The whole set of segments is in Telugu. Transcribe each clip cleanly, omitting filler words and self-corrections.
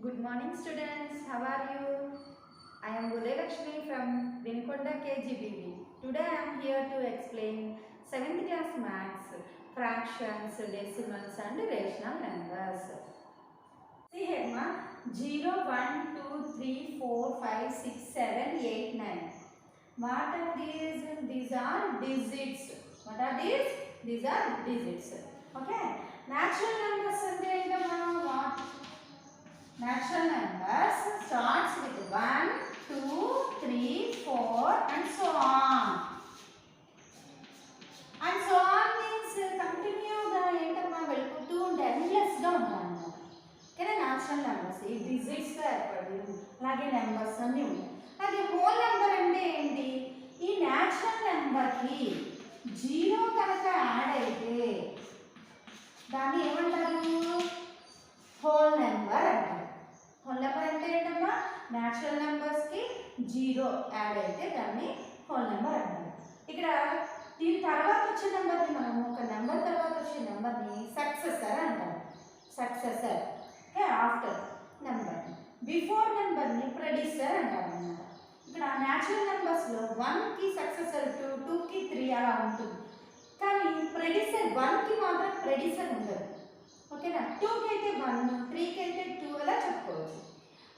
Good morning students, how are you? I am Uday Lakshmi from Vinikonda KGBV. Today I am here to explain 7th class maths, fractions, decimals and rational numbers. See here ma, 0, 1, 2, 3, 4, 5, 6, 7, 8, 9. What are these? These are digits. What are these? These are digits. Okay. Natural numbers అంటే ఏంటమ్మా? What? Natural numbers starts with 1, 2, 3, 4 and so on. And so on means continue గా ఏంటమ్మా వెళ్ళిపోతూ ఉంటే endlessగా ఉంటాయన్నమాట. ఓకేనా? natural numbers ఈ డిజిట్స్తో ఏర్పడి అలాగే నెంబర్స్ అన్నీ ఉంటాయి. అలాగే హోల్ నెంబర్ అంటే ఏంటి? ఈ న్యాచురల్ నెంబర్కి జీరో కనుక యాడ్ అయితే దాన్ని ఏమంటారు? హోల్ నెంబర్ అంటారు. హోల్ నెంబర్ అంటే ఏంటమ్మా? న్యాచురల్ నెంబర్స్కి జీరో యాడ్ అయితే దాన్ని హోల్ నెంబర్ అంటారు. ఇక్కడ దీని తర్వాత వచ్చే నెంబర్ని మనం ఒక నెంబర్ తర్వాత వచ్చే నెంబర్ని సక్సెసర్ అంటారు. Successor okay after number. Before నెంబర్ని ప్రెడిసర్ అంటారు అన్నమాట. ఇక్కడ న్యాచురల్ నెంబర్స్లో 1కి సక్సెసర్ 2, 2కి 3 అలా ఉంటుంది. కానీ ప్రెడిసర్ 1కి మాత్రం ప్రెడిసర్ ఉండదు. ఓకేనా? 2కి అయితే 1, 3కి అయితే 2 అలా చెప్పుకోవచ్చు.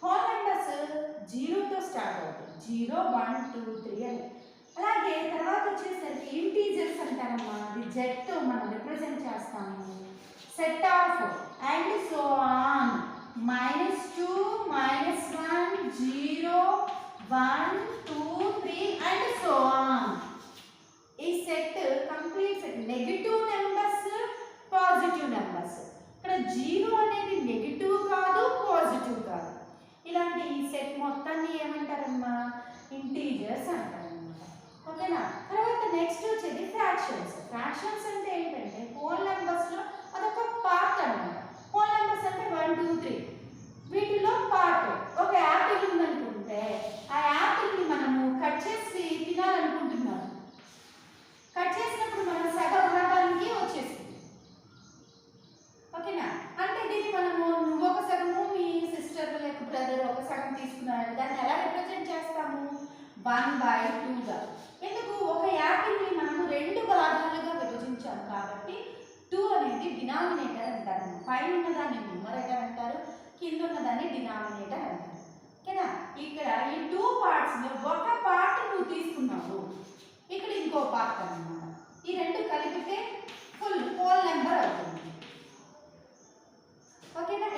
హోల్ నెంబర్స్ జీరోతో స్టార్ట్ అవుతాయి. 0, 1, 2, 3 అని. అలాగే తర్వాత వచ్చేసరికి ఇంటీజర్స్ అంటారమ్మా. అది జెడ్తో మనం రిప్రజెంట్ చేస్తాము. Set of and so on -2, -1, 0, 1, 2, 3 and so on. ఈ set complete set negative numbers, positive numbers. ఇక్కడ జీరో అనేది నెగటివ్ కాదు, పాజిటివ్ కాదు. ఇలాంటి ఈ సెట్ మొత్తాన్ని ఏమంటారమ్మా? ఇంటీజర్స్ అంటారన్నమాట. ఓకేనా? తర్వాత నెక్స్ట్ వచ్చేది ఫ్రాక్షన్స్. ఫ్రాక్షన్స్ అంటే ఏంటంటే హోల్ నెంబర్స్లో అదొక పార్ట్ అన్నమాట. హోల్ నెంబర్స్ అంటే 1, 2, 3 వీటిలో పార్ట్. ఒక యాపిల్ ఉందనుకుంటే ఆ యాపిల్ని మనము కట్ చేసి తినాలనుకుంటున్నాము. కట్ చేసినప్పుడు మనం సగం భాగానికి వచ్చేసింది. ఓకేనా? అంటే దీన్ని మనము నువ్వు ఒక సగము, మీ సిస్టర్ లేక బ్రదర్ ఒక సగం తీసుకున్నారు. దాన్ని ఎలా రిప్రజెంట్ చేస్తాము? 1/2గా. ఎందుకు? ఒక యాపిల్ని మనము 2 భాగాలుగా విభజించాము కాబట్టి 2 అనేది డినామినేటర్ అంటారు. పైన ఉన్నదాన్ని న్యూమరేటర్ అంటారు, కింద ఉన్నదాన్ని డినామినేటర్ అంటారు. ఓకేనా? ఇక్కడ ఈ 2 పార్ట్స్లో ఒక పార్ట్ నువ్వు తీసుకున్నావు, ఇక్కడ ఇంకో పార్ట్ అన్నమాట. ఈ రెండు కలిపితే హోల్ నెంబర్ అవుతుంది. ఓకేనా?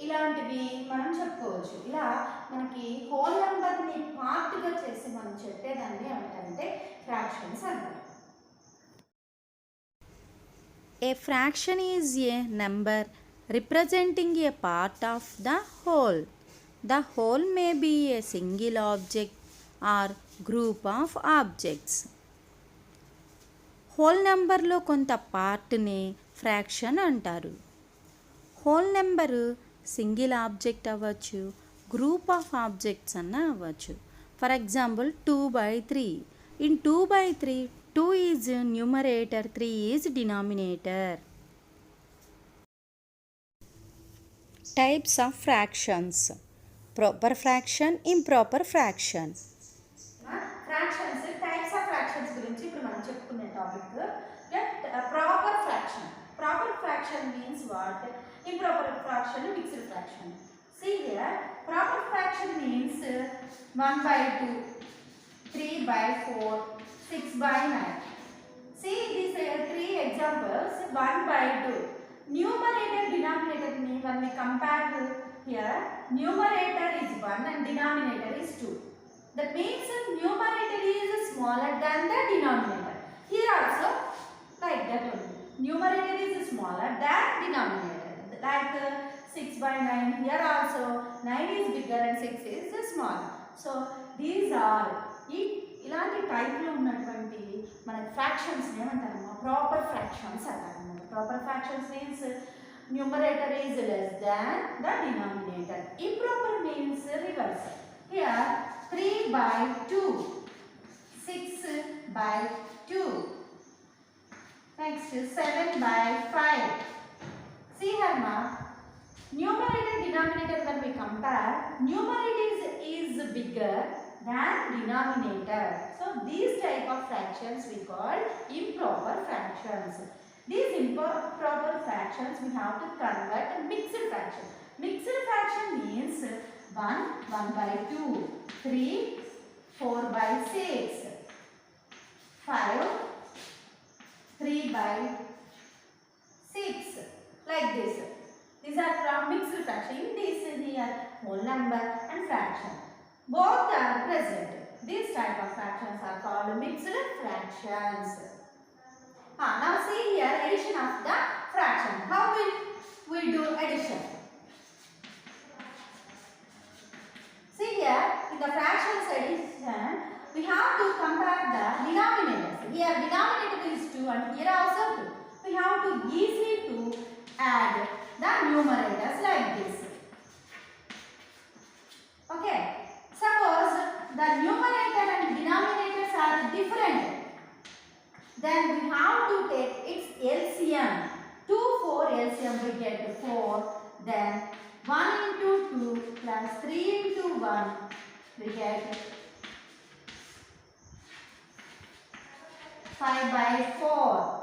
ఇలాంటివి మనం చెప్పుకోవచ్చు. ఇలా మనకి హోల్ నెంబర్ని పార్ట్గా చేసి మనం చెప్పేదాన్ని ఏమంటారంటే ఫ్రాక్షన్స్ అంటారు. A fraction is a number representing a part of the whole. The whole may be a single object or group of objects. Whole నెంబర్లో కొంత పార్ట్ని ఫ్రాక్షన్ అంటారు. హోల్ నెంబరు సింగిల్ ఆబ్జెక్ట్ అవ్వచ్చు, గ్రూప్ ఆఫ్ ఆబ్జెక్ట్స్ అన్న అవ్వచ్చు. For example 2/3. In 2/3 2 is numerator, 3 is denominator. Types of fractions: proper fraction, improper fraction. Fractions, types of fractions గురించి ఇప్పుడు మనం చెప్పుకునే topic. Proper fraction. Proper fraction means what? Improper fraction, mixed fraction. See here, proper fraction means 1/2, 3/4, 6/9. See these 3 examples. 1/2. Numerator, denominator when we compare here, numerator is 1 and denominator is 2. That means numerator is smaller than the denominator. Here also like that only. Numerator is smaller than denominator. Like 6/9. Here also 9 is bigger and 6 is smaller. So these are ఇలాంటి టైప్లో ఉన్నటువంటి మన ఫ్రాక్షన్స్ ఏమంటారమ్మా? ప్రాపర్ ఫ్రాక్షన్స్ అంటారన్నమాట. Proper fractions means numerator is less than the denominator. Improper means reverse. Here 3/2, 6/2, next 7/5. See here ma, Numerator denominator when we compare, numerator is bigger than denominator. So these type of fractions we call improper fractions. These improper fractions we have to convert to mixed fraction. Mixed fraction means 1 by 2, 3, 4 by 6, 5, 3 by 6, like this. These are from mixed fraction. In this here whole number and fraction both are present. These type of fractions are called mixed fractions. Now see here addition of the fraction. How will we do addition? See here in the fractions addition we have to compare the denominators. Here denominator is 2 and here also 2. We have to easily to add the numerators like this. Okay. Suppose the numerator and denominators are different. Then we have to take its LCM. 2, 4 LCM we get 4. Then 1 into 2 plus 3 into 1 we get 5 by 4.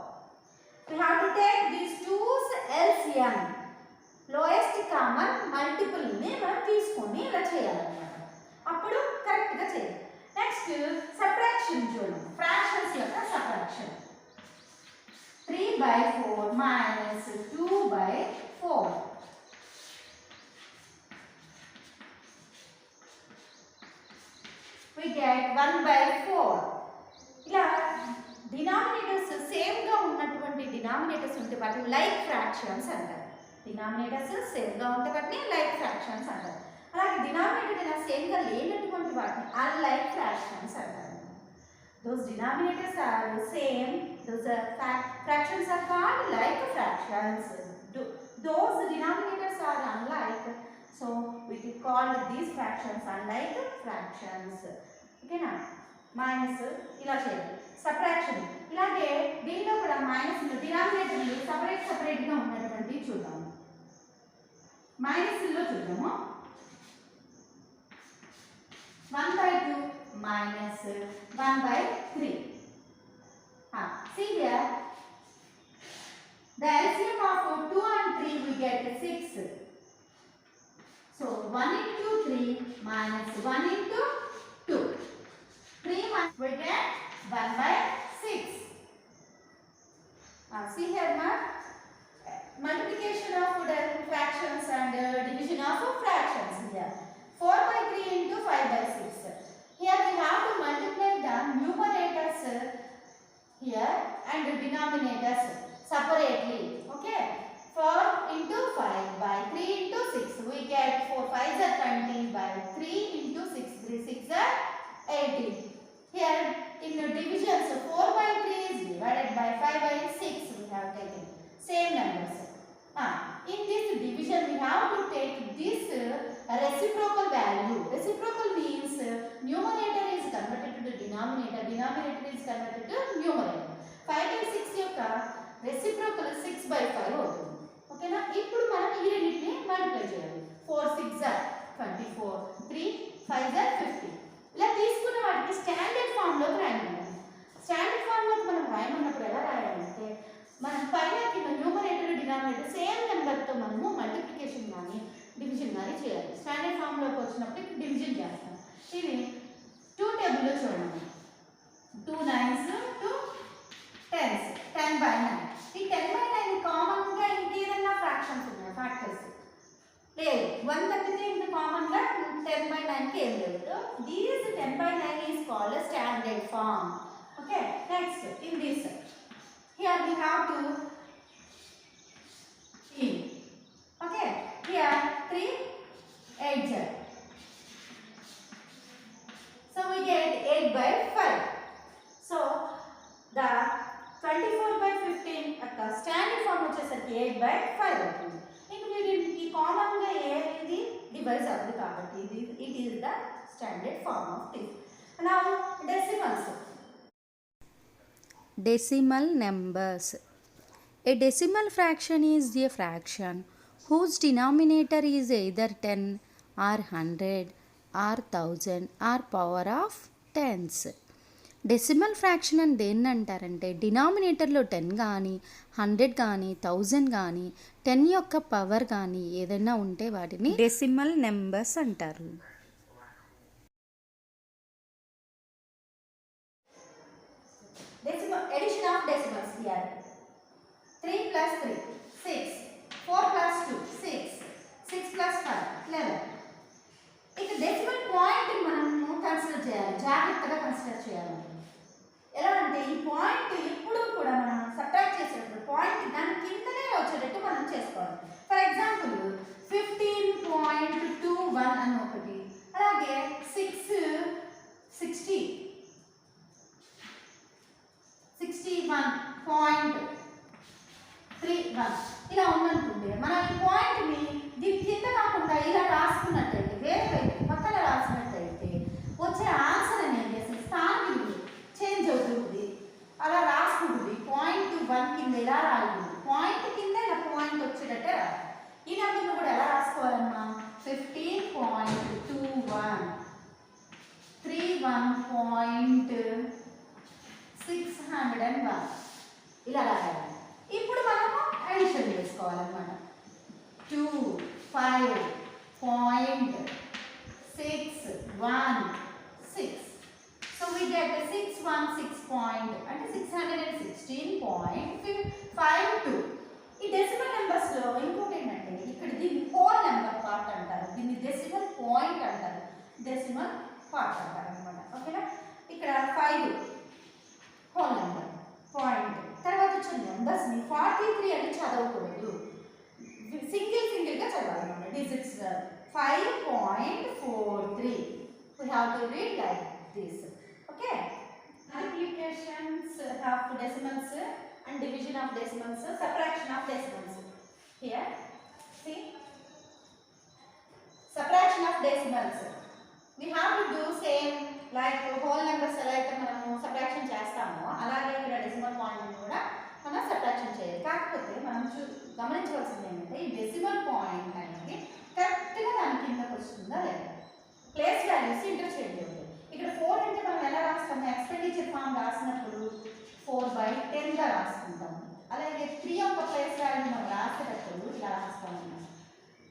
We have to take these 2's LCM. Lowest common multiple ని మనం తీసుకొని ఇలా చేయాలన్నమాట. అప్పుడు కరెక్ట్ గా చేయాలి. నెక్స్ట్ సబ్ట్రాక్షన్ చూడండి. ఫ్రాక్షన్స్ యొక్క subtraction. 3 by 4 minus 2 by 4. We get 1 by 4. ఇలా డినామినేటర్స్ సేమ్ గా ఉన్నటువంటి డినామినేటర్స్ ఉంటే వాటిని లైక్ ఫ్రాక్షన్స్ అంటారు. డినామినేటర్స్ సేమ్ గా ఉంటే వాటిని లైక్ ఫ్రాక్షన్స్ అంటారు. అలాగే డినామినేటర్ ఇలా సేమ్ గా లేనటువంటి వాటిని అన్లైక్ ఫ్రాక్షన్స్ అంటారు. Those denominators are same. Those fractions are called like fractions. Those denominators are unlike. So we call these fractions unlike fractions. Okay na? Minus ఇలా చేయాలి. సబ్ట్రాక్షన్ ఇలాగే దీనిలో కూడా మైనస్ డినామినేటర్లు సెపరేట్ గా ఉన్నటువంటి చూద్దాం. మైనస్ లో చూద్దాము. 1 by 2 minus 1 by 3. See here the LCM of 2 and 3 we get 6. So 1 into 3 minus 1 into 2. 3 minus we get 1 by 6. See here ma, multiplication of the fractions and division of fractions here. 4 by 3 into 5 by 6. Here we have to multiply the numerators here and the denominators separately. Okay. 4 into 5 by 3 into 6. We get 4 5s are 20 by 3 into 6. 3 6 are 18. Here in the divisions 4 by 3 is divided by 5 by 6 we have taken. Same numbers. In this division we have to take this reciprocal value. Reciprocal means numerator is converted to the denominator, denominator is converted to numerator. 5 by 6 యొక్క reciprocal 6 by 5 అవుతుంది. ఓకేనా? ఇప్పుడు మనం ఈ రెండింటిని మల్టిప్లై చేయాలి. 4 6 are 24, 3 5 are 50. ఇలా తీసుకున్న వాటికి స్టాండర్డ్ ఫామ్ లోకి రాయాలి. స్టాండర్డ్ ఫామ్ లోకి మనం రాయమన్నప్పుడు ఎలా రాయాలంటే మనం పైన కింద న్యూమరేటర్ డినామినేటర్ సేమ్ నెంబర్ తో మనము మల్టిప్లికేషన్ కానీ డివిజన్ కానీ చేయాలి. స్టాండర్డ్ ఫామ్ లోకి వచ్చినప్పుడు డివిజన్ చేస్తాం. ఇది 2 టేబుల్ లో చూడండి. 2 9s 2 10s 10 by 9. ఈ 10 by 9 కామన్ గా ఇంకేదన్నా ఫ్రాక్షన్స్ ఉన్నాయి ఫ్యాక్టర్స్ లేదు. 1 తప్పితే ఇంకా కామన్ గా 10 by 9 కి ఏం లేదు. These 10 by 9 is called a standard form. Okay, next in this here we have to in. Okay, here 3 8 0. So we get 8 by 5. So the 24 by 15 at the standard form వచ్చేసరికి 8 by 5 అవుతుంది. ఇంక వీటికి కామన్ గా ఏది డివైస్ అవ్వదు కాబట్టి it is the standard form of this. Now decimals. Decimal numbers. A decimal fraction is a fraction whose denominator is either 10 or 100 or 1000 or power of tens. Decimal fraction అని దేన్ని అంటారంటే డినామినేటర్లో 10 కానీ 100 కానీ 1000 కానీ 10 యొక్క పవర్ కానీ ఏదైనా ఉంటే వాటిని డెసిమల్ నెంబర్స్ అంటారు. Addition of decimals here. 3 plus 3, 6. 4 plus 2, 6. 6 plus 5, 11. ఇక డెసిమల్ పాయింట్ మనము కన్సిడర్ చేయాలి, జాగ్రత్తగా కన్సిడర్ చేయాలి. ఎలా అంటే ఈ పాయింట్ ఎప్పుడు కూడా మనం సబ్ట్రాక్ట్ చేసేటప్పుడు పాయింట్ దాని కిందనే వచ్చేటట్టు మనం చేసుకోవాలి. ఫర్ ఎగ్జాంపుల్ 15.21 అని ఒకటి, అలాగే 61.31 ఇలా ఉందనుకోండి. మనం ఈ పాయింట్ని దీని కింద కాకుండా ఇలా రాసుకున్నట్టయితే, వేరే పక్కన రాసినట్టయితే వచ్చే ఆన్సర్ అనేది అసలు స్థానం చేంజ్ అవుతుంది. అలా రాసుకుంటుంది. పాయింట్ 1 కింద ఇలా రాయకూడదు, పాయింట్ కింద ఇలా పాయింట్ వచ్చేటట్టే రాయాలి. ఈ నెంబర్ను కూడా ఎలా రాసుకోవాలమ్మా? 15.21 31.601 ఇలా రాయాలి. ఇప్పుడు మనము అడిషన్ చేసుకోవాలన్నమాట. 25.616. So we get 616 అంటే 616.52. ఈ డెసిమల్ నెంబర్స్ లో ఇంకోటి ఏంటంటే ఇక్కడ దీన్ని హోల్ నెంబర్ పార్ట్ అంటారు, దీన్ని డెసిమల్ పాయింట్ అంటారు, డెసిమల్ పార్ట్ అంటారు అనమాట. ఓకేనా? ఇక్కడ 5 హోల్ నెంబర్ పాయింట్. తర్వాత వచ్చిన నెంబర్స్ ని 43 అని చదవకూడదు, సింగిల్ గా చదవాలి అన్నమాట. Digits 5.43 we have to read like this. Okay, multiplications of decimals and division of decimals, subtraction of decimals. Here see, subtraction of decimals we have to do same like whole numbers ఎలా అయితే మనము సబ్ట్రాక్షన్ చేస్తామో అలాగే ఇక్కడ డెసిమల్ పాయింట్ కూడా మనం సబ్ట్రాక్షన్ చేయాలి. కాకపోతే మనం గమనించవలసింది ఏంటంటే ఈ డెసిమల్ పాయింట్ అనేది కరెక్ట్గా దాని కిందకు వస్తుందా లేదా. ప్లేస్ వాల్యూస్ ఇంటర్చేంజ్ అవుతాయి. ఇక్కడ 4 అంటే మనం ఎలా రాస్తాము? ఎక్స్పెండిచర్ ఫామ్ రాసినప్పుడు 4/10గా రాసుకుంటాము. అలాగే 3 యొక్క ప్లేస్ వాల్యూ మనం రాసేటప్పుడు ఇలా రాస్తాము.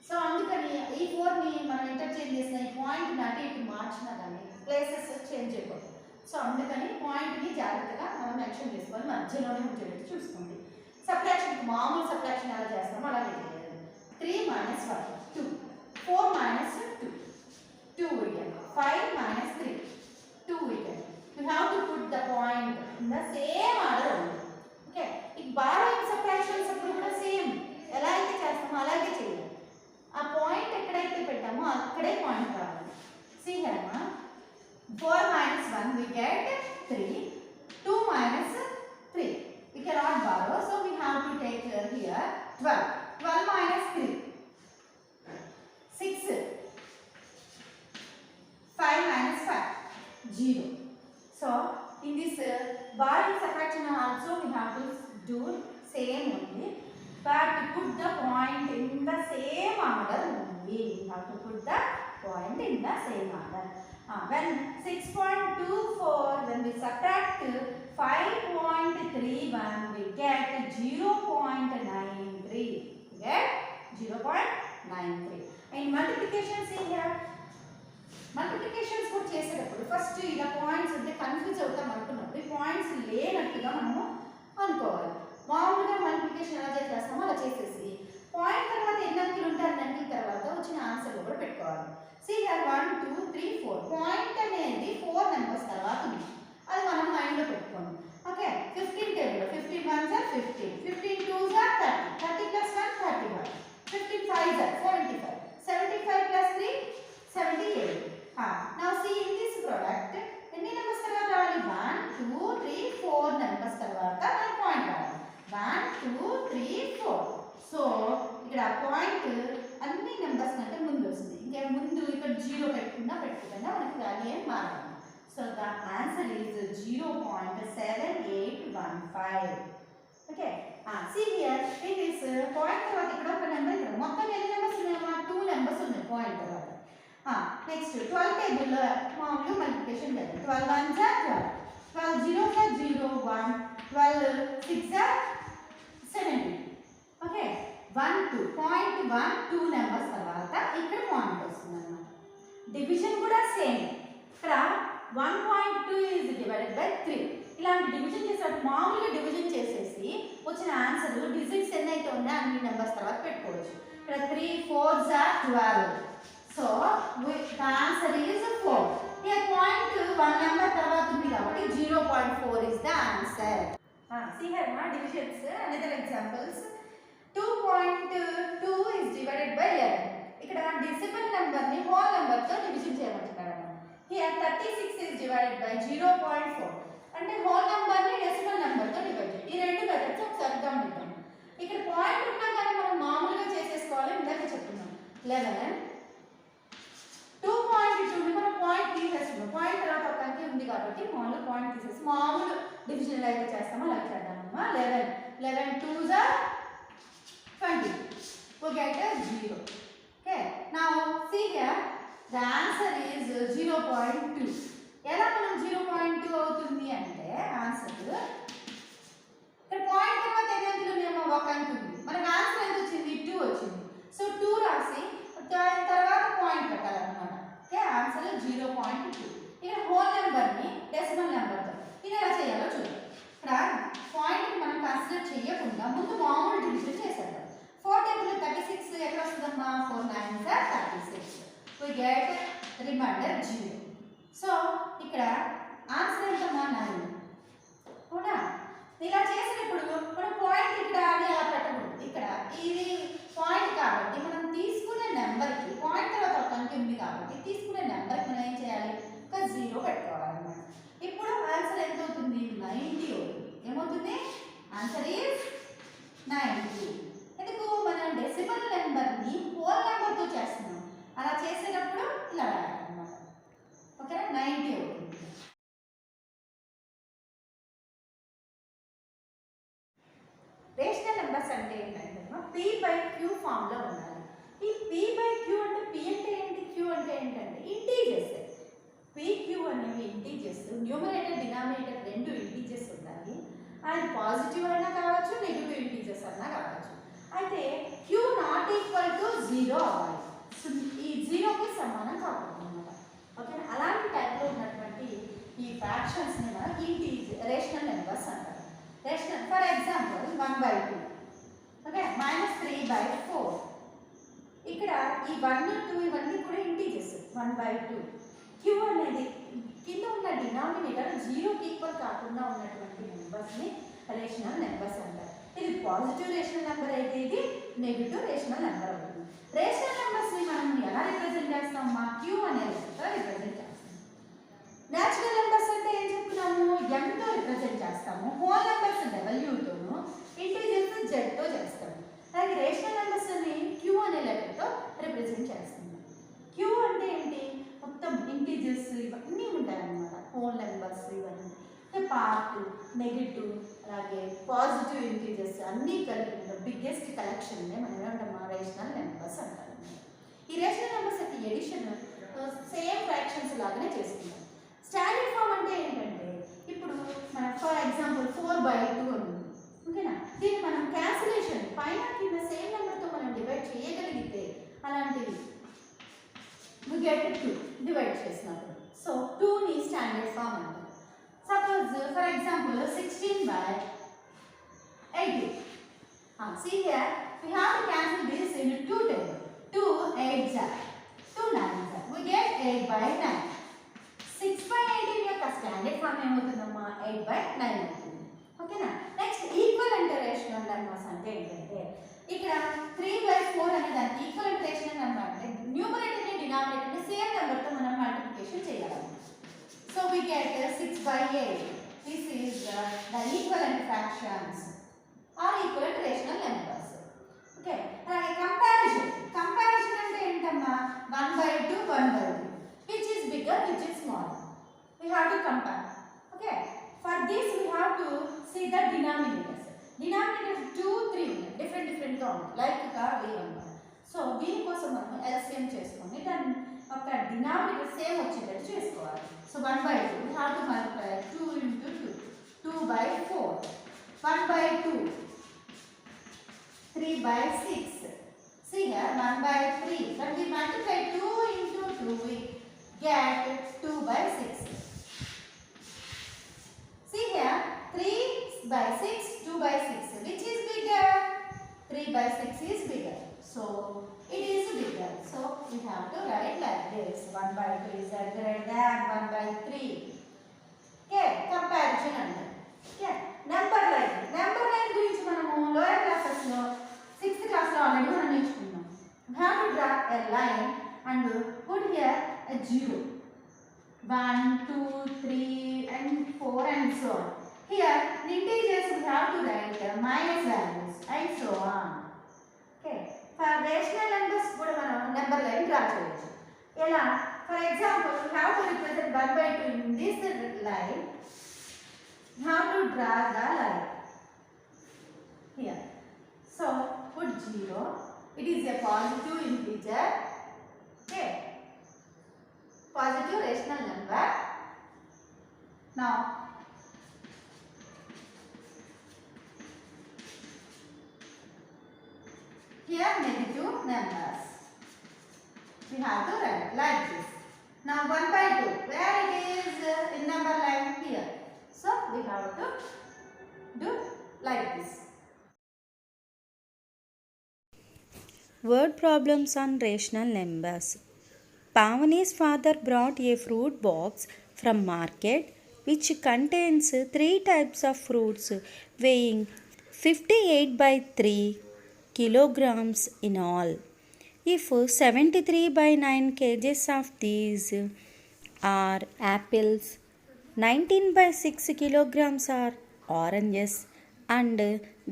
సో అందుకని ఈ 4ని మనం ఇంటర్చేంజ్ చేసిన ఈ పాయింట్ని అటు ఇటు మార్చినా కానీ ప్లేసెస్ చేంజ్ అయిపోతాయి. సో అందుకని పాయింట్ని జాగ్రత్తగా మనం మెన్షన్ చేసుకొని మధ్యలోనే ఉంచేటట్టు చూసుకోండి. సబ్ట్రాక్షన్ మామూలు సబ్ట్రాక్షన్ ఎలా చేస్తామో అలాగే చేయాలి. 3 - 1 2, 4 - 2 2 we get, 5 - 3 2 we get. You have to put the point in the same order only. Okay, ఈ borrowing subtractions అప్పుడు కూడా సేమ్ ఎలా అయితే చేస్తామో అలాగే చేయాలి. ఆ పాయింట్ ఎక్కడైతే పెట్టామో అక్కడే పాయింట్ రావాలి. See here ma, 4 - 1 we get 3, 2 - 3 we cannot borrow, so we have to take here 12 - 3 6, 5 - 5 0. So in this borrowing subtraction also we have to do same only, but to put the point in the same order only. We have to put the point in the same order. When 6.24, when we subtract 5.31, we get 0.93. We get 0.93. And multiplication, see here. Multiplications కూడా చేసేటప్పుడు ఫస్ట్ ఇలా పాయింట్స్ ఉంటే కన్ఫ్యూజ్ అవుతాం అనుకున్నప్పుడు ఈ పాయింట్స్ లేనట్టుగా మనము అనుకోవాలి. మామూలుగా మల్టిప్లికేషన్ ఎలా చేస్తామో అలా చేసేసి పాయింట్ తర్వాత ఎన్ని అంకెలు ఉంటే అన్ని అంకెల తర్వాత వచ్చిన ఆన్సర్లు కూడా పెట్టుకోవాలి. See here 1 2 3 4 పాయింట్ అనేది 4 నెంబర్స్ తర్వాత ఉంది, అది మనం మైండ్లో పెట్టుకోండి. Okay, 15 table 15 1s are 15, 15 2s are 30, 30 plus 1 31, 15 5s are 75, 75 plus 3 78. Now see in this product ఎన్ని నెంబర్స్ తర్వాత రావాలి? 1 2 3 4 నెంబర్స్ తర్వాత మన పాయింట్ రావాలి. 1 2 3 4. సో ఇక్కడ పాయింట్ అన్ని నెంబర్స్ కంటే ముందు వస్తుంది. ఇంకా ముందు ఇక్కడ 0 పెట్టుకున్నా మనకి వాల్యూ ఏం మారాలి. So the answer is 0.7815. Okay, see here it is point తర్వాత ఇక్కడ ఒక నెంబర్ ఇక్కడ మొత్తం ఎన్ని నెంబర్స్ ఉన్నాయమ్మా 2 నెంబర్స్ ఉన్నాయి పాయింట్ తర్వాత నెక్స్ట్ 12 టేబుల్ లో మామూలుగా మల్టిప్లికేషన్ చేద్దాం 12 1 12 0 0 1 12 6 17 ఓకే 1 2 పాయింట్ 1 2 నెంబర్స్ తర్వాత ఇక్కడ పాయింట్ వస్తుంది అన్నమాట డివిజన్ కూడా సేమ్ ఇక్కడ 1.2 is divided by 3 ఇలాంటి డివిజన్ చేసేటప్పుడు మామూలుగా డివిజన్ చేసేసి వచ్చిన ఆన్సర్ డిజిట్స్ ఎన్ని అయితే ఉన్నాయో అన్ని నెంబర్స్ తర్వాత పెట్టుకోవచ్చు ఇక్కడ 3 4 12 so the answer is 4 here point 1 number తర్వాత ఉంది కాబట్టి 0.4 is the answer see here ma divisions another examples 2.2 is divided by 11 ఇక్కడ డెసిమల్ నెంబర్ ని హోల్ నెంబర్ తో డివిజన్ చేయమంటున్నారు here 36 is divided by 0.4 అంటే హోల్ నెంబర్ ని డెసిమల్ నెంబర్ తో డివైడ్ చేయాలి ఈ రెండు మెథడ్స్ ఒకసారి గమనిద్దాం ఇక్కడ పాయింట్ ఉన్నా కానీ మనం మామూలుగా చేసేసుకోవాలి ఇందాక చెప్తున్నాం 11 2.2 ని మనం పాయింట్ తీసేస్తున్నాం పాయింట్ తర్వాత ఒక అంకె ఉంది కాబట్టి మామూలుగా పాయింట్ తీసేసి మామూలు డివిజన్ అయితే చేస్తామో అలా చేద్దామమ్మా 11 11 2s are 20 we get a 0 okay now see here the answer is 0.2 ఎలా మనం 0.2 అవుతుంది అంటే ఆన్సర్ ఇక్కడ పాయింట్ తర్వాత ఎన్ని అంకెలు ఉన్నాయో ఒక అంకె ఉంది మనకి ఆన్సర్ ఎంత వచ్చింది 2 వచ్చింది సో 2 రాసి దాని తర్వాత పాయింట్ పెట్టాలన్నమాట ఓకే ఆన్సర్ 0.2 ఇక్కడ హోల్ నెంబర్ ని డెసిమల్ నెంబర్ తో ఇది ఎలా చేయాలో చూద్దాం ఇక్కడ పాయింట్ మనం కన్సిడర్ చేయకుండా ముందు మామూలు డివిజన్ చేసేద్దాం 4 టేబుల్ 36 ఎక్కడ వస్తుందమ్మా 4 9s are 36 we get remainder 0 so ఇక్కడ ఆన్సర్ ఎంతమ్మా 9 అవునా ఇలా చేసినప్పుడు మనం పాయింట్ ఇక్కడ అని అలా పెట్టకూడదు ఇక్కడ ఇది పాయింట్ కాబట్టి మనం తీసుకునే నెంబర్కి పాయింట్ తర్వాత ఒక అంకె ఉంది కాబట్టి తీసుకునే నెంబర్కి మనం ఏం చేయాలి ఒక 0 పెట్టుకోవాలన్నమాట ఇప్పుడు ఆన్సర్ ఎంత అవుతుంది 90 అవుతుంది ఏమవుతుంది ఆన్సర్ ఈజ్ 90 ఎందుకు మనం డెసిమల్ నెంబర్ని హోల్ నెంబర్తో చేస్తున్నాం అలా చేసేటప్పుడు ఇలా రాయాలన్నమాట ఓకేనా 90 అవుతుంది రేషనల్ నెంబర్స్ అంటే ఏంటంటే p బై q ఫామ్ లో ఉండాలి ఈ p బై q అంటే p అంటే ఏంటి q అంటే ఏంటంటే ఇంటీజర్స్ p q అనేవి ఇంటీజర్స్ న్యూమరేటర్ డినామినేటర్ రెండు ఇంటీజర్స్ ఉండాలి అది పాజిటివ్ అయినా కావచ్చు నెగిటివ్ ఇంటీజర్స్ అయినా కావచ్చు అయితే q నాట్ ఈక్వల్ టు 0 అవ్వాలి సో ఈ 0 కి సమానం కాకూడదు అన్నమాట ఓకేనా అలాంటి టైప్లో ఉన్నటువంటి ఈ ఫ్రాక్షన్స్ ని మనం ఇంటీజర్ రేషనల్ నెంబర్స్ అంటారు రేషనల్ ఫర్ ఎగ్జాంపుల్ 1/2 ఓకే -3/4 ఇక్కడ ఈ 1 2 ఇవన్నీ కూడా ఇంటీజర్స్ 1/2 q అనేది కింద ఉన్న డినామినేటర్ 0 కి ఈక్వల్ కాకుండా ఉన్నటువంటి నెంబర్స్ ని రేషనల్ నెంబర్స్ అంటారు ఇది పాజిటివ్ రేషనల్ నెంబర్ అయితే ఇది నెగటివ్ రేషనల్ నెంబర్ అవుతుంది రేషనల్ నెంబర్స్ ని మనం ఎలా రిప్రజెంట్ చేస్తాం మా q అనే లెక్కతో రిప్రజెంట్ చేస్తాం నేచురల్ నెంబర్స్ అంటే ఏం చెప్తున్నాము m తో రిప్రజెంట్ చేస్తాము హోల్ నెంబర్స్ w తోను ఇంటీజర్స్ z తో చేస్తాము అలాగే రేషనల్ నెంబర్స్ ని q అనే లెక్కతో రిప్రజెంట్ చేస్తాము q అంటే ఏంటి మొత్తం ఇంటీజర్స్ ఇవన్నీ ఉంటాయి అన్నమాట హోల్ నెంబర్స్ ఇవన్నీ పార్ట్ నెగటివ్ అలాగే పాజిటివ్ ఇంటీజర్స్ అన్నీ కలిపి బిగ్గెస్ట్ కలెక్షన్ మనం ఏమంటాం రేషనల్ నెంబర్స్ అంటారు ఈ రేషనల్ నెంబర్స్ యొక్క ఎడిషన్ సేమ్ ఫ్రాక్షన్స్ లాగానే చేస్తున్నాం స్టాండర్డ్ ఫామ్ అంటే ఏంటంటే ఇప్పుడు మన ఫర్ ఎగ్జాంపుల్ 4/2 ఉంది ఓకేనా దీన్ని మనం క్యాన్సిలేషన్ పైన కింద సేమ్ నెంబర్తో మనం డివైడ్ చేయగలిగితే అలాంటివి we get 2 డివైడ్ చేసినప్పుడు సో 2 ని స్టాండర్డ్ ఫామ్ అంటారు suppose for example 16/80 see here we have to cancel this in 2 table 2 8s are 2 9s are we get 8/9 6/18 యొక్క స్టాండర్డ్ ఫామ్ ఏమవుతుందమ్మా 8/9 అవుతుంది ఓకేనా నెక్స్ట్ ఈక్వలెంట్ రేషనల్ నెంబర్స్ అంటే ఏంటంటే ఇక్కడ 3/4 అనే దానికి ఈక్వలెంట్ రేషనల్ నెంబర్ అంటే న్యూమరేటర్ ని డినామినేటర్ ని సేమ్ నెంబర్ తో మనం మల్టిప్లికేషన్ చేయాలి so we get 6/8 this is the equivalent fractions or equivalent rational numbers okay అలాగే కంపారిజన్ అంటే ఏంటమ్మా 1/2 1/2 which is bigger which is smaller we have to compare okay for this we have to see the denominators denominator 2, 3 ఉన్నాయి, డిఫరెంట్గా ఉన్నాయి, లైక్గా v అన్నమాట. సో దీనికోసం మనం ఎల్సిఎం చేసుకొని దాన్ని ఒక డినామినేటర్ సేమ్ వచ్చేటట్టు చేసుకోవాలి. So 1/2 we have to multiply 2 into 2, 2/4, 1/2, 3/6. See here 1/3. When we multiply 2 into 2, we get 2/6. See here 3/6, 2/6. Which is bigger? 3/6 is bigger. So it is bigger. So we have to write like this. 1/2 is greater than 1/3. Okay, comparison under. Okay, number line గురించి మనము లోయర్ క్లాసెస్ లో 6th క్లాస్ లో ఆల్రెడీ మనం నేర్చుకున్నాం. We have to draw a line and put here a 0. 1, 2, 3 and 4 and so on. Here the integers we have to write minus values and so on. Okay. For rational numbers కూడా మనం నెంబర్ లైన్ డ్రా చేయొచ్చు. ఎలా? For example, we have to represent 1/2 in this line. We have to draw the line here. So put 0. It is a positive integer. Okay. Positive rational number. Now here negative numbers. We have to write like this. Now 1/2. Where it is in number line? Here. So we have to do like this. Word problems on rational numbers. Pavani's father brought a fruit box from market which contains 3 types of fruits weighing 58/3 kilograms in all. If 73/9 kgs of these are apples, 19/6 kilograms are oranges, and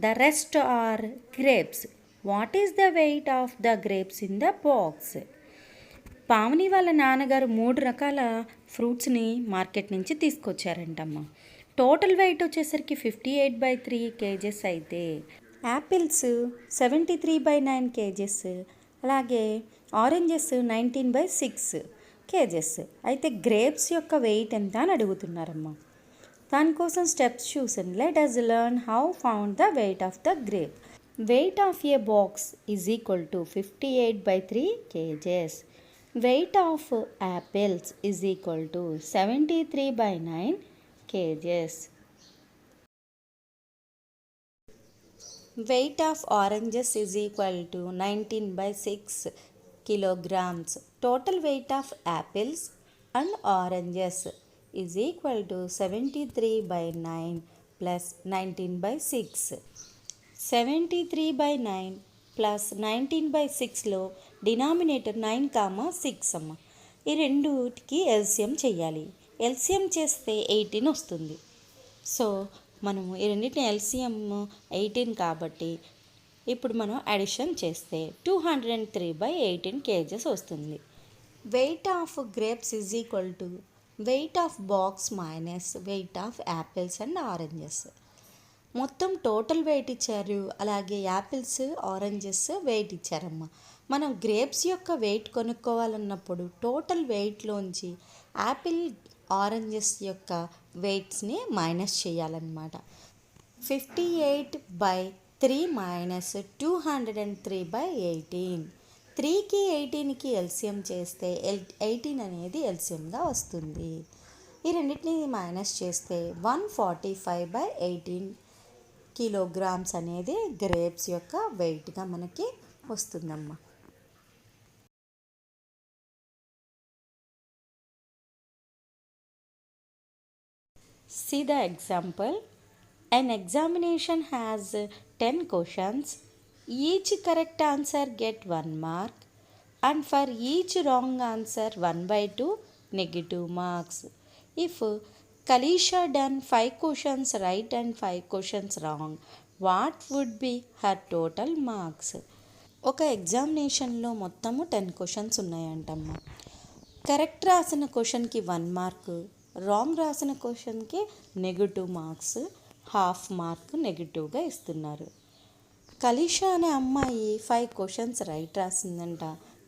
the rest are grapes, what is the weight of the grapes in the box? Pavani వాళ్ళ నాన్నగారు 3 రకాల ఫ్రూట్స్ని మార్కెట్ నుంచి తీసుకొచ్చారంటమ్మా. టోటల్ వెయిట్ వచ్చేసరికి 58/3 కేజెస్ అయితే యాపిల్స్ 73/9 కేజెస్, అలాగే ఆరెంజెస్ 19/6 కేజెస్. అయితే గ్రేప్స్ యొక్క వెయిట్ ఎంత అని అడుగుతున్నారమ్మా. దానికోసం స్టెప్స్ చూసాను. Let us learn how found the weight of the grape. Weight of a box is equal to 58/3 kgs. Weight of apples is equal to 73/9 kgs. Weight of oranges is equal to 19/6 kilograms. Total weight of apples and oranges is equal to 73/9 plus 19/6. 73/9 plus 19/6లో denominator 9, 6 అమ్మ. ఈ రెండుకి ఎల్సిఎం చేయాలి. ఎల్సిఎం చేస్తే 18 వస్తుంది. సో మనము ఈ రెండింటిని ఎల్సిఎం 18 కాబట్టి ఇప్పుడు మనం అడిషన్ చేస్తే 203/18 కేజెస్ వస్తుంది. Weight of grapes is equal to weight of box minus weight of apples and oranges. మొత్తం టోటల్ వెయిట్ ఇచ్చారు, అలాగే యాపిల్స్ ఆరెంజెస్ వెయిట్ ఇచ్చారమ్మా. మనం గ్రేప్స్ యొక్క వెయిట్ కొనుక్కోవాలన్నప్పుడు టోటల్ వెయిట్లోంచి యాపిల్ ఆరెంజెస్ యొక్క వెయిట్స్ని మైనస్ చేయాలన్నమాట. 58/3 మైనస్ 203/18. 3కి 18కి ఎల్సిఎం చేస్తే 18 అనేది ఎల్సిఎంగా వస్తుంది. ఈ రెండింటిని మైనస్ చేస్తే 145/18 కిలోగ్రామ్స్ అనేది గ్రేప్స్ యొక్క వెయిట్గా మనకి వస్తుందమ్మా. See the example. An examination has 10 questions. Each correct answer get 1 mark, and for each wrong answer 1/2 negative marks. If Kalisha done 5 questions right and 5 questions wrong, what would be her total marks? ఒక ఎగ్జామినేషన్లో మొత్తము 10 క్వశ్చన్స్ ఉన్నాయంటమ్మా. కరెక్ట్ రాసిన క్వశ్చన్కి 1 మార్క్, రాంగ్ రాసిన క్వశ్చన్కి నెగటివ్ మార్క్స్, హాఫ్ మార్క్ నెగిటివ్గా ఇస్తున్నారు. కలిషా అనే అమ్మాయి 5 క్వశ్చన్స్ రైట్ రాసిందంట,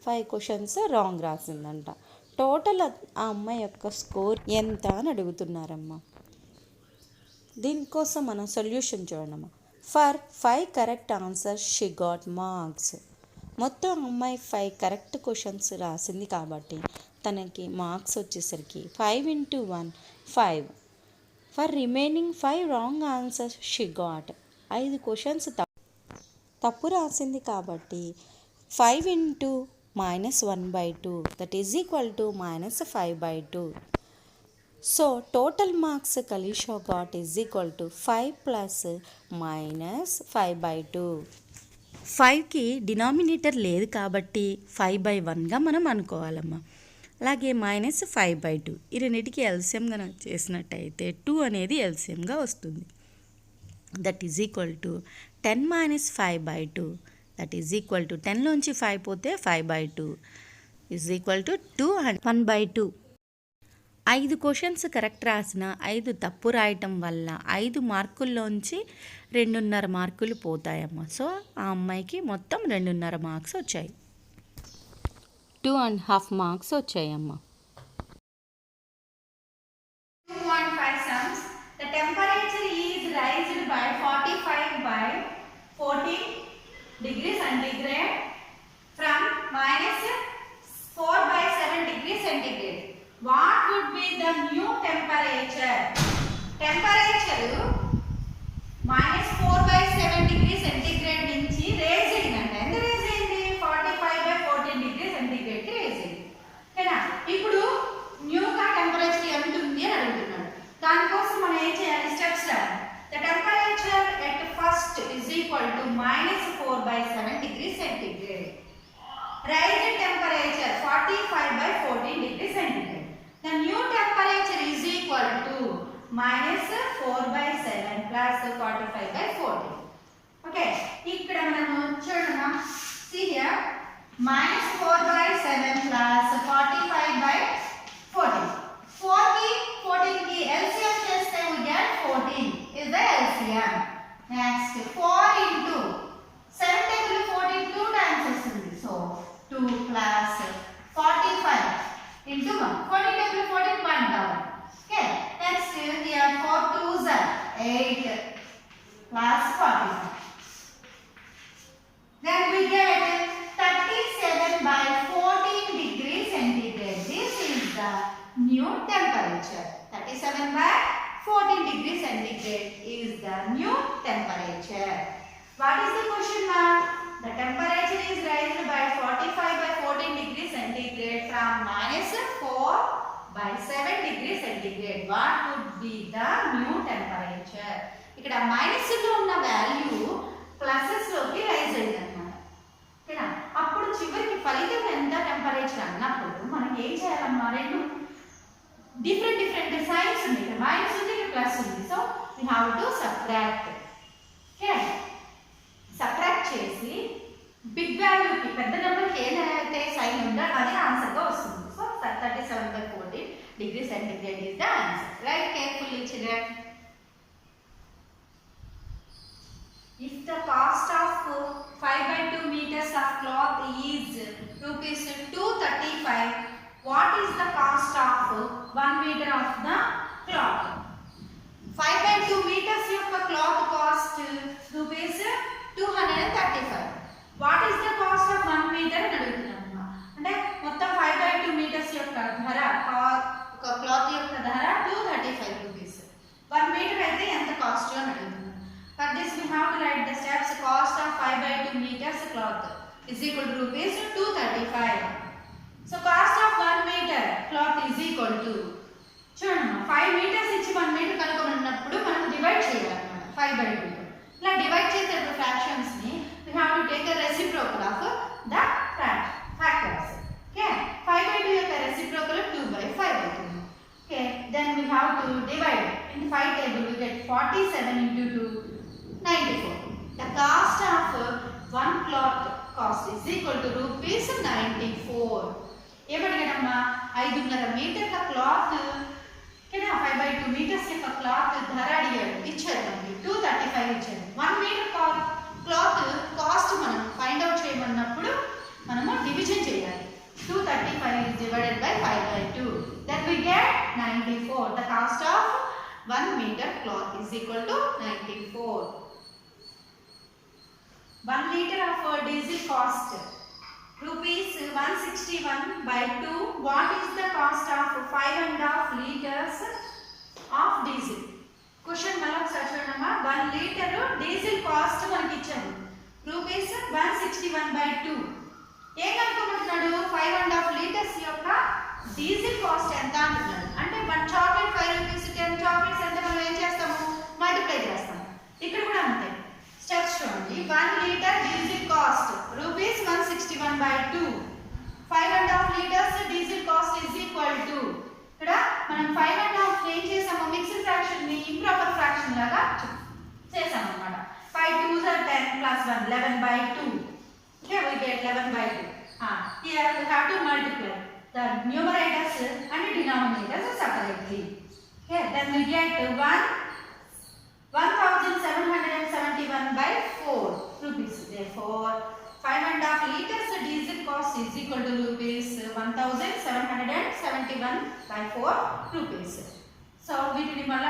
5 క్వశ్చన్స్ రాంగ్ రాసిందంట. టోటల్ ఆ అమ్మాయి యొక్క స్కోర్ ఎంత అని అడుగుతున్నారమ్మా. దీనికోసం మనం సొల్యూషన్ చూడమ్మా. For 5 correct answers she got marks. మొత్తం అమ్మాయి 5 కరెక్ట్ క్వశ్చన్స్ రాసింది కాబట్టి తనకి మార్క్స్ వచ్చేసరికి 5 into 1 5. For remaining 5 wrong answers she got. 5 questions తప్పు రాసింది కాబట్టి 5 into -1/2 that is equal to -5/2. So total marks Kalisha got is equal to 5 plus -5/2. 5కి డినామినేటర్ లేదు కాబట్టి 5/1గా మనం అనుకోవాలమ్మా. అలాగే -5/2 ఈ రెండింటికి ఎల్సిఎం కనుక చేసినట్టయితే 2 అనేది ఎల్సిఎంగా వస్తుంది. That is equal to 10 - 5/2. That is equal to 10లోంచి 5 పోతే 5/2 is equal to 2 and 1/2. 5 questions correct రాసిన 5 తప్పు రాయటం వల్ల 5 మార్కుల్లోంచి 2.5 మార్కులు పోతాయమ్మా. సో ఆ అమ్మాయికి మొత్తం 2.5 మార్క్స్ వచ్చాయి, 2.5 marks వచ్చాయమ్మా. 2.5 sums. The temperature is raised by 45/14 degrees centigrade from -4/7 degrees centigrade. What would be the new temperature? Temperature -4/7 degrees centigrade నుంచి రేజ్ అయిందంట. ఎంత రేజ్ అయింది? 45/14 degrees centigrade కి రేజ్ అయింది. ఓకేనా? ఇప్పుడు న్యూగా టెంపరేచర్ ఎంత ఉంది అని అడుగుతున్నాడు. దానికోసం మనం ఏం చేయాలి? స్టెప్స్ రాయాలి. The temperature at first is equal to -4/7 degrees centigrade. Rising temperature 45/14 degrees centigrade. The new temperature is equal to -4/7 plus 45/14. Okay, ఇక్కడ మనము చూడమా. See here, -4/7 plus 45/14. 4 కి 14 కి LCM చేస్తే we get 14 is the LCM. Next 4 into 7 table 14 2 times వస్తుంది. So 2 plus 45 into 1. 14 table 14 1 down. Okay. Next here 4 2s are 8 plus 45. Then we get 37/14 degrees centigrade. This is the new temperature. 37/14 degrees centigrade is the new temperature. What is the question mark? The temperature is raised by 45/14 degrees centigrade from -4/7 degrees centigrade. What would be the new temperature? ఇక్కడ మైనస్ లో ఉన్న వాల్యూ ప్లసెస్ లోకి రైజ్ అయింది అన్నమాట. ఓకేనా? అప్పుడు చివరికి ఫలితం ఎంత టెంపరేచర్ అన్నప్పుడు మనం ఏం చేయాలమ్మా? రెండు డిఫరెంట్ సైన్స్ ఉంది. ఇక్కడ మైనస్ ఉంది, ఇక్కడ ప్లస్ ఉంది. So we have to subtract. Okay, subtract చేసి బిగ్ వాల్యూకి పెద్ద నెంబర్కి ఏదైతే సైన్ ఉందో అది ఆన్సర్గా వస్తుంది. So 37/14 degrees centigrade is the answer. Write carefully, children. If the cost of 5/2 meters of cloth is rupees 235, what is the cost of 1 meter of the cloth? 5/2 meters యొక్క cloth cost rupees 235. What is the cost of 1 meter అని అడుగుతున్నాను. అంటే మొత్తం 5/2 meters యొక్క ధర, ఒక క్లాత్ యొక్క ధర 235 rupees. 1 meter అయితే ఎంత కాస్ట్ అని అడుగుతున్నాను. For this we have to write the steps. Cost of 5/2 meters cloth is equal to rupees 235. So cost of 1 meter cloth is equal to, చూడండి 5 meters ఇచ్చి 1 meter కనుగొన్నప్పుడు మనం డివైడ్ చేయాలన్నమాట 5/2 తో. ఇలా డివైడ్ చేసేటప్పుడు ఫ్రాక్షన్స్ ని we have to take a reciprocal of the factors. Okay, 5/2 యొక్క reciprocal 2/5 అవుతుంది. Okay, then we have to divide. In 5 table we get 47 into 2 94. The cost of 1 cloth cost is equal to rupees 94. ఏమడిగాడమ్మా? 5.5 మీటర్ల క్లాత్ ఓకేనా 5/2 మీటర్స్ యొక్క క్లాత్ ధర అడిగాడు ఇచ్చారు మనకి 235 ఇచ్చారు 1 మీటర్ క్లాత్ కాస్ట్ మనం ఫైండ్ అవుట్ చేయమన్నప్పుడు మనము డివిజన్ చేయాలి 235 is divided by 5/2 then we get 94 the cost of 1 meter cloth is equal to 94 1 liter of diesel cost rupees 161 by 2 what is the cost of 5.5 liters of diesel question mala చూడండి 1 liter diesel cost మనకి ఇచ్చారు rupees 161 by 2 ఏం కనుక్కోమంటున్నాడు 5.5 లీటర్స్ యొక్క డీజిల్ కాస్ట్ ఎంత అంటున్నాడు అంటే 1 చాక్లెట్ 5 రూపీస్ 10 చాక్లెట్స్ ఎంత మనం ఏం చేస్తాము మల్టిప్లై చేస్తాము ఇక్కడ కూడా అంతే స్టెప్స్ చూడండి 1 litre diesel cost rupees 161 by 2 5.5 litres diesel cost is equal to ఇక్కడ మనం 5.5 ఏం చేసాము మిక్స్డ్ ఫ్రాక్షన్ ని ఇంప్రాపర్ ఫ్రాక్షన్ లాగా చేసాము అన్నమాట 5 2s are 10 plus 1 11 by 2 here we get 11 by 2 here we have to multiply the numerators and denominators separately here then we get 1771 by 4 rupees therefore 5.5 liters diesel cost is equal to rupees 1771 by 4 rupees so వీటిని మళ్ళా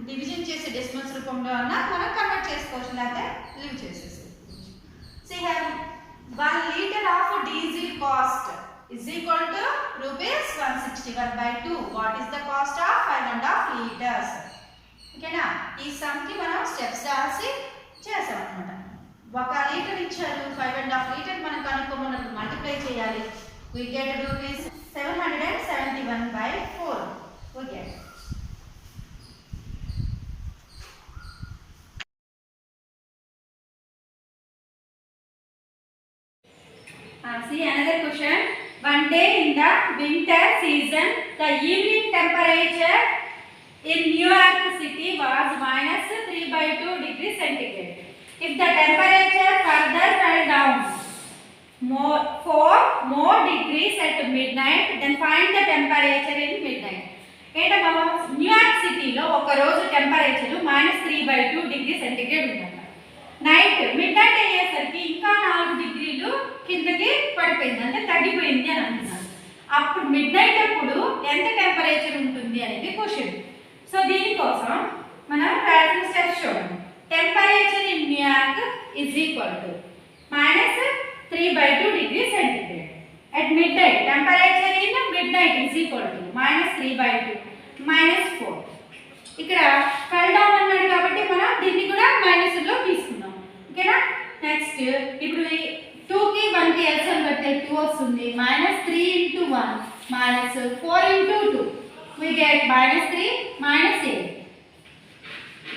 డివిజన్ చేసి డెసిమల్స్ రూపంలో అన్న మనం కన్వర్ట్ చేసుకోవచ్చు లేకపోతే లీవ్ చేసేసి see here 1 liter of diesel cost is equal to rupees 161 by 2 what is the cost of 5.5 liters ఓకేనా ఈ సమ్ కి మనం స్టెప్స్ రాసి చేసాం అన్నమాట 1 లీటర్ ఇచ్చారు 5.5 లీటర్ మనం కనుక్కోమన్నప్పుడు మల్టిప్లై చేయాలి we get rupees 771 by 4 we get see another question one day in the winter season the evening temperature in New York City was minus 3/2 degrees centigrade if the temperature further fell down more degrees at midnight then find the temperature in midnight ఏంటమ్మా న్యూయార్క్ సిటీలో ఒక రోజు టెంపరేచర్ -3/2 డిగ్రీ సెంటిగ్రేడ్ ఉందంట నైట్ మిడ్ నైట్ అయ్యేసరికి ఇంకా 4 డిగ్రీలు కిందకి పడిపోయింది అంటే తగ్గిపోయింది అని అంటున్నారు అప్పుడు మిడ్ నైట్ అప్పుడు ఎంత టెంపరేచర్ ఉంటుంది అనేది క్వశ్చన్ సో దీనికోసం మనం రాసిన స్టెప్స్ చూడండి temperature in New York is equal to -3/2 degree centigrade at mid night temperature in mid night is equal to -3/2 -4 ఇక్కడ ఫెల్ డౌన్ అన్నాడు కాబట్టి మనం దీన్ని కూడా మైనస్ లో తీసుకున్నాం ఓకేనా నెక్స్ట్ ఇప్పుడు 2 కి 1 కి ఎల్సిఎం కడితే 2 వస్తుంది -3 * 1 -4 * 2 we get -3 -8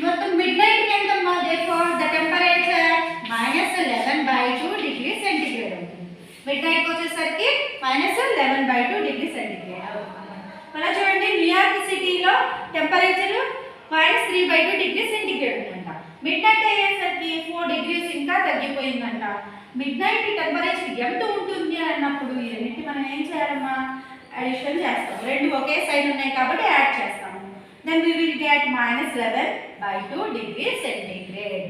మొత్తం మిడ్ నైట్ కి ఎంతమ్మా therefore the temperature -11/2 degree centigrade అవుతుంది మిడ్ నైట్ కి వచ్చేసరికి -11/2 డిగ్రీ సెంటిగ్రేడ్ మళ్ళీ చూడండి న్యూయార్క్ సిటీలో టెంపరేచర్ -3/2 డిగ్రీ సెంటిగ్రేడ్ ఉందంట మిడ్ నైట్ అయ్యేసరికి 4 డిగ్రీస్ ఇంకా తగ్గిపోయిందంట మిడ్ నైట్ టెంపరేచర్ ఎంత ఉంటుంది అన్నప్పుడు ఈ రెండింటి మనం ఏం చేయాలమ్మా అడిషన్ చేస్తాం రెండు ఒకే సైడ్ ఉన్నాయి కాబట్టి యాడ్ చేస్తాము then we will get -11/2 degree centigrade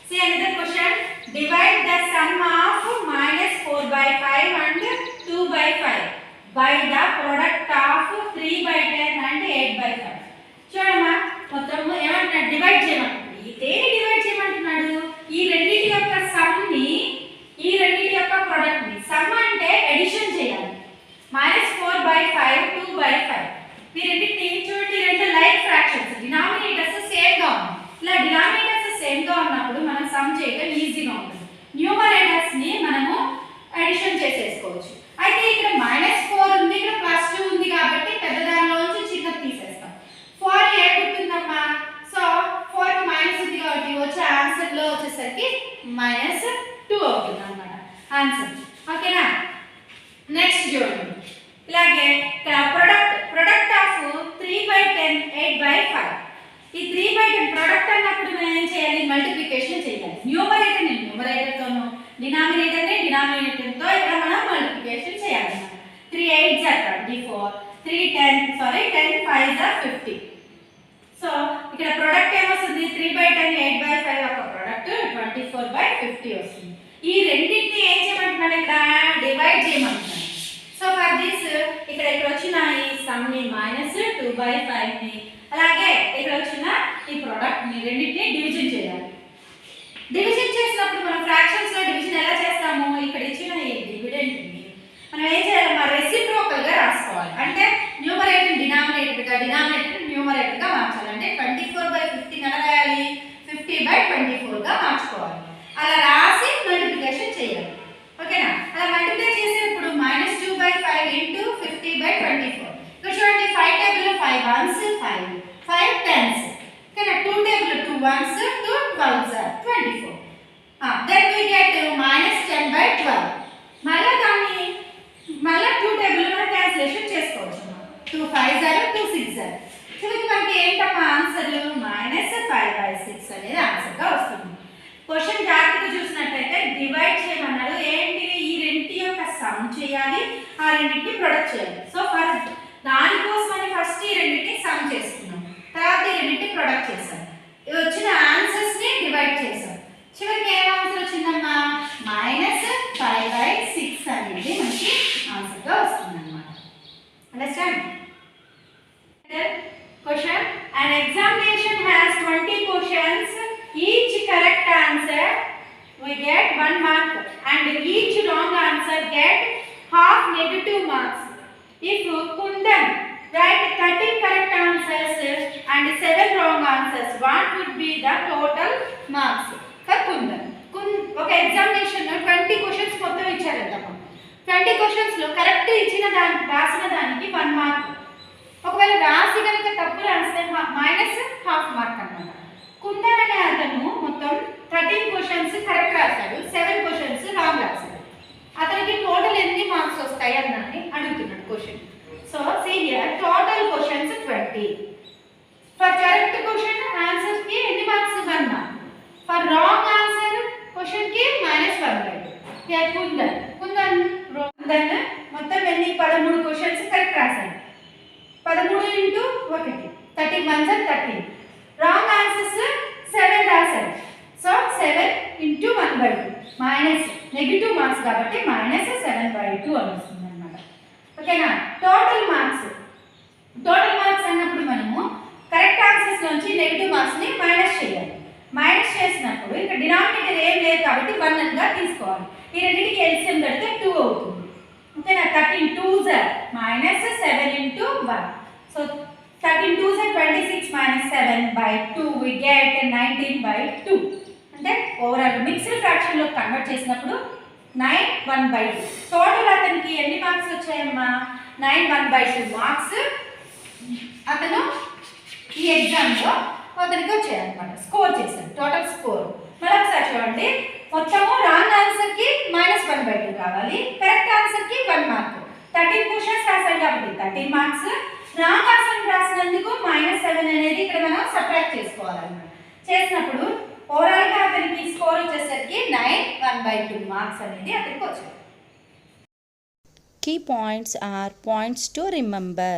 see another question divide the sum of -4/5 and 2/5 by the product of 3/10 and 8/5 చూడమ్మా మొత్తం ఏమంటున్నాడు డివైడ్ చేయమంటున్నాడు దేని డివైడ్ చేయమంటున్నాడు ఈ రెండింటి యొక్క సమ్ ని ఈ రెండింటి యొక్క ప్రొడక్ట్ ని సమ్ అంటే అడిషన్ చేయాలి -4/5 2/5 ఈ రెండింటిని చూడండి రెండు లైక్ ఫ్రాక్షన్స్ డినామినేటర్స్ సేమ్ గా ఉన్నాయి ఇలా డినామినేటర్స్ సేమ్ గా ఉన్నప్పుడు మనం సమ్ చేయడం ఈజీగా ఉంటుంది న్యూమరేటర్స్ ని మనము అడిషన్ చేసేసుకోవచ్చు అయితే ఇక్కడ -4 ఉంది ఇక్కడ +2 ఉంది కాబట్టి పెద్ద దానిలోంచి చిన్నది తీసేస్తాం 4 ఏ గుర్తుందమ్మా సో 4 కి మైనస్ ఉంది కాబట్టి వచ్చే ఆన్సర్ లో వచ్చేసరికి -2 అవుతుంది అన్నమాట ఆన్సర్ ఓకేనా నెక్స్ట్ చూడండి ఇలాగే ఇక్కడ ప్రొడక్ట్ ఆఫ్ 3/10 8/5 ఈ 3/10 ప్రొడక్ట్ అన్నప్పుడు మనం ఏం చేయాలి మల్టిప్లికేషన్ చేయాలి న్యూమరేటర్ ని న్యూమరేటర్ తోను డినామినేటర్ ని డినామినేటర్ తో ఇక్కడ మనం మల్టిప్లికేషన్ చేయాలి 3 8s are 24 10 5 50. సో ఇక్కడ ప్రొడక్ట్ ఏమొస్తుంది 3/10 8/5 ఒక ప్రొడక్ట్ 24/50 వస్తుంది. ఈ రెండింటిని ఏం చేయమంటున్నాడు ఇక్కడ డివైడ్ చేయమంటున్నాడు. సో ఫర్ దిస్ ఇక్కడ వచ్చిన ఈ సమ్ ని -2/5 ని అలాగే ఇక్కడ వచ్చిన ఈ ప్రొడక్ట్ ని రెండింటిని డివిజన్ చేయాలి. డివిజన్ చేసినప్పుడు మనం ఫ్రాక్షన్స్ లో డివిజన్ ఎలా చేస్తాము, ఇక్కడ ఇచ్చిన ఈ డివిడెండ్ ని మనం ఏం చేయాలి, మా రెసిప్రోకల్ గా రాసుకోవాలి. అంటే న్యూమరేటర్ డినామినేటర్ గా డినామినేటర్ న్యూమరేటర్ గా మార్చాలి. అంటే 24/50 ఎలా రాయాలి, 50/24 గా మార్చుకోవాలి. అలా రాసి మల్టిప్లికేషన్ చేయాలి. ఓకేనా? అలా మల్టిప్లై చేసేటప్పుడు -2/5 ఇంటూ 50/24. ఇక్కడ చూడండి 5 టేబుల్ లో 5 వన్స్ 5 5 టెన్స్. ఓకేనా? 2 table 2 ones 2 12s 24. Then we get -10/12. మళ్ళీ 2 టేబుల్ మనం క్యాన్సిలేషన్ చేసుకోవచ్చు. 2 5s 2 6s. చివరికి మనకి ఏంటమ్మా ఆన్సర్ -5/6 అనేది ఆన్సర్ గా వస్తుంది. క్వశ్చన్ జాగ్రత్తగా చూసినట్లయితే డివైడ్ చేయమన్నాడు. ఏంటి, ఈ రెండింటి యొక్క సమ్ చేయాలి, ఆ రెండింటిని ప్రొడక్ట్ చేయాలి. సో ఫస్ట్ దానికోసమని ఫస్ట్ ఈ రెండింటిని సమ్ చేసుకున్నాం, తర్వాత ఈ రెండింటిని ప్రొడక్ట్ చేసాం. ఇవి వచ్చిన ఆన్సర్స్ ని డివైడ్ చేసాం. చివరికి ఏం ఆన్సర్ వచ్చిందమ్మా -5/6 అనేది మనకి ఆన్సర్ గా వస్తుంది అన్నమాట. Understand? Question: An examination has 20 questions. Each correct answer we get 1 mark, and each wrong answer get half negative marks. If Kundan write 13 correct answers and 7 wrong answers, what would be the total marks for Kundan? ఒక ఎగ్జామినేషన్ 20 క్వశ్చన్స్ మొత్తం ఇచ్చారంటమ్మా. 20 క్వశ్చన్స్ లో కరెక్ట్ ఇచ్చిన రాసిన దానికి 1 మార్క్. ఒకవేళ రాసి కనుక తప్పు రాస్తే -1/2 మార్క్ అన్నమాట. కుందన్ అనే అతను మొత్తం 13 క్వశ్చన్స్ కరెక్ట్ రాశాడు, 7 క్వశ్చన్స్ రాంగ్ రాశాడు. అతనికి టోటల్ ఎన్ని మార్క్స్ వస్తాయి అన్నది అడుగుతున్నాడు question. So see here total questions 20. For correct question answer కి ఎన్ని marks 1 mark. For wrong answer question కి -1/2. హియర్ కుందన్ మొత్తం ఎన్ని 13 క్వశ్చన్స్ కరెక్ట్ రాశాడు. 13 ఇంటూ 1 13 1s 13. రాంగ్ ఆన్సర్స్ 7 రాశారు. So 7 into 1/2 minus negative marks కాబట్టి -7/2 అని వస్తుంది అన్నమాట. ఓకేనా? టోటల్ మార్క్స్ అన్నప్పుడు మనము కరెక్ట్ ఆన్సర్స్ నుంచి నెగిటివ్ మార్క్స్ ని మైనస్ చేయాలి. మైనస్ చేసినప్పుడు ఇక్కడ డినామినేటర్ ఏం లేదు కాబట్టి 1 గా తీసుకోవాలి. ఈ రెండింటికి ఎల్సిఎం పెడితే 2 అవుతుంది. ఓకేనా? 13 2s -7 into 1. So 13 2s 26 -7/2 we get 19/2. అంటే ఓవరాల్ మిక్స్డ్ ఫ్రాక్షన్ లో కన్వర్ట్ చేసినప్పుడు 9 1/2. టోటల్ అతనికి ఎన్ని మార్క్స్ వచ్చాయమ్మా 9 1/2 మార్క్స్ అతను ఈ ఎగ్జామ్ లో అతనికి వచ్చాయన్నమాట. స్కోర్ చేశాడు. టోటల్ స్కోర్ మళ్ళీ ఒకసారి చూడండి. మొత్తము రాంగ్ ఆన్సర్ కి -1/2 కావాలి, కరెక్ట్ ఆన్సర్ కి 1 మార్క్. 13 క్వశ్చన్స్ రాశాడు కాబట్టి 13 మార్క్స్. రాంగ్ ఆన్సర్ రాసినందుకు -7 అనేది ఇక్కడ మనం సబ్ట్రాక్ట్ చేసుకోవాలన్నమాట. చేసినప్పుడు ఓవరాల్ గా అతనికి స్కోర్ వచ్చేసరికి 9 1/2 మార్క్స్ అనేది అతనికి వచ్చాయి. Key points are points to remember.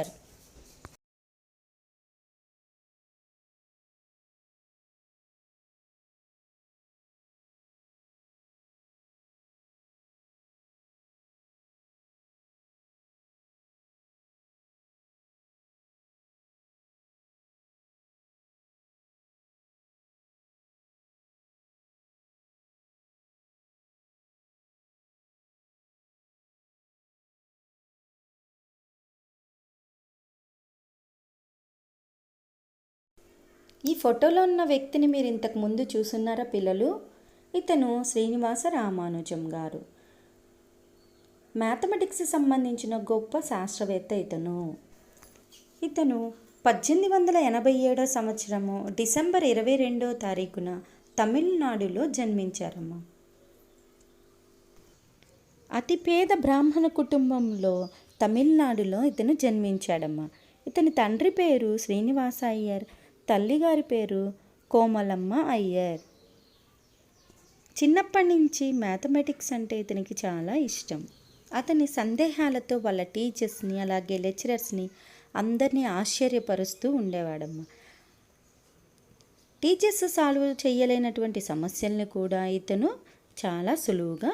ఈ ఫోటోలో ఉన్న వ్యక్తిని మీరు ఇంతకు ముందు చూస్తున్నారా పిల్లలు? ఇతను శ్రీనివాస రామానుజం గారు. మ్యాథమెటిక్స్ సంబంధించిన గొప్ప శాస్త్రవేత్త ఇతను. 1887 సంవత్సరము డిసెంబర్ 22వ తారీఖున తమిళనాడులో జన్మించారమ్మా. అతి పేద బ్రాహ్మణ కుటుంబంలో తమిళనాడులో ఇతను జన్మించాడమ్మా. ఇతని తండ్రి పేరు శ్రీనివాస అయ్యర్, తల్లిగారి పేరు కోమలమ్మ అయ్యర్. చిన్నప్పటి నుంచి మ్యాథమెటిక్స్ అంటే ఇతనికి చాలా ఇష్టం. అతని సందేహాలతో వాళ్ళ టీచర్స్ని అలాగే లెక్చరర్స్ని అందరినీ ఆశ్చర్యపరుస్తూ ఉండేవాడమ్మ. టీచర్స్ సాల్వ్ చేయలేనటువంటి సమస్యల్ని కూడా ఇతను చాలా సులువుగా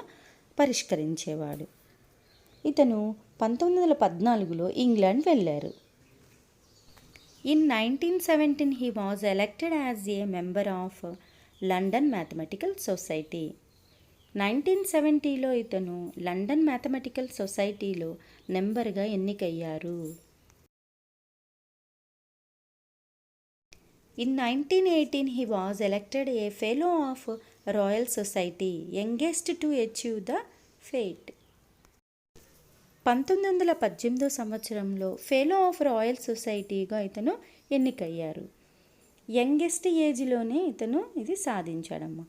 పరిష్కరించేవాడు. ఇతను 1914లో ఇంగ్లాండ్ వెళ్ళారు. In 1917 he was elected as a member of London mathematical society. 1970లో ఇతను లండన్ మ్యాథమెటికల్ సొసైటీలో మెంబర్గా ఎన్నికయ్యారు. In 1918 he was elected a fellow of Royal Society, youngest to achieve the fate. 1918 సంవత్సరంలో ఫెలో ఆఫ్ రాయల్ సొసైటీగా ఇతను ఎన్నికయ్యారు. యంగెస్ట్ ఏజ్లోనే ఇతను ఇది సాధించాడమ్మా.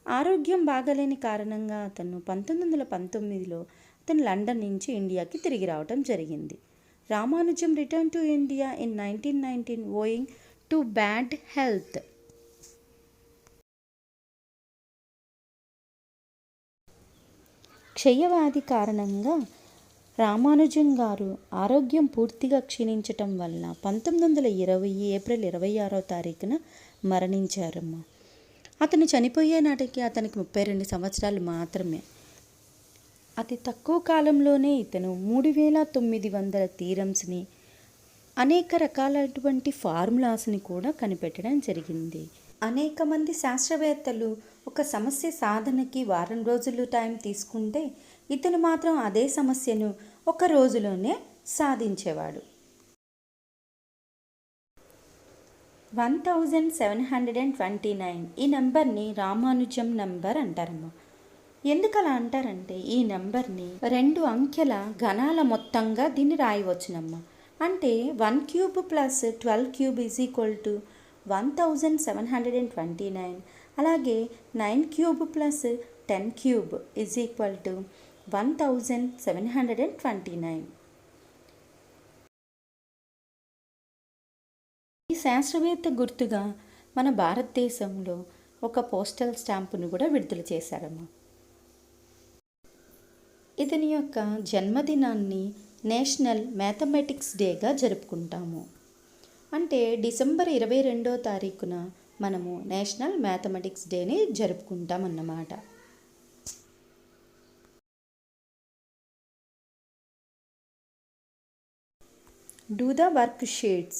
ఆరోగ్యం బాగలేని కారణంగా అతను 1919లో అతను లండన్ నుంచి ఇండియాకి తిరిగి రావటం జరిగింది. Ramanujam return to India in 1919 owing to bad health. క్షయవ్యాధి కారణంగా రామానుజం గారు ఆరోగ్యం పూర్తిగా క్షీణించటం వల్ల 1920 ఏప్రిల్ 26వ తారీఖున మరణించారమ్మా. అతను చనిపోయే నాటికి అతనికి 32 సంవత్సరాలు మాత్రమే. అతి తక్కువ కాలంలోనే ఇతను 3900 థీరమ్స్ని, అనేక రకాలైనటువంటి ఫార్ములాస్ని కూడా కనిపెట్టడం జరిగింది. అనేక మంది శాస్త్రవేత్తలు ఒక సమస్య సాధనకి వారం రోజులు టైం తీసుకుంటే ఇతను మాత్రం అదే సమస్యను ఒక రోజులోనే సాధించేవాడు. 1729 ఈ నెంబర్ని రామానుజం నెంబర్ అంటారమ్మా. ఎందుకు అలా అంటారంటే ఈ నెంబర్ని 2 అంకెల గణాల మొత్తంగా దీన్ని రాయవచ్చునమ్మా. అంటే 1 cube plus 12 cube is equal to 1729. అలాగే 9 cube plus 10 cube is equal to 1729. ఈ శాస్త్రవేత్త గుర్తుగా మన భారతదేశంలో ఒక పోస్టల్ స్టాంపును కూడా విడుదల చేశారమ్మా. ఇతని యొక్క జన్మదినాన్ని నేషనల్ మ్యాథమెటిక్స్ డేగా జరుపుకుంటాము. అంటే డిసెంబర్ 22వ తారీఖున మనము నేషనల్ మ్యాథమెటిక్స్ డేని జరుపుకుంటామన్నమాట. Do the worksheets.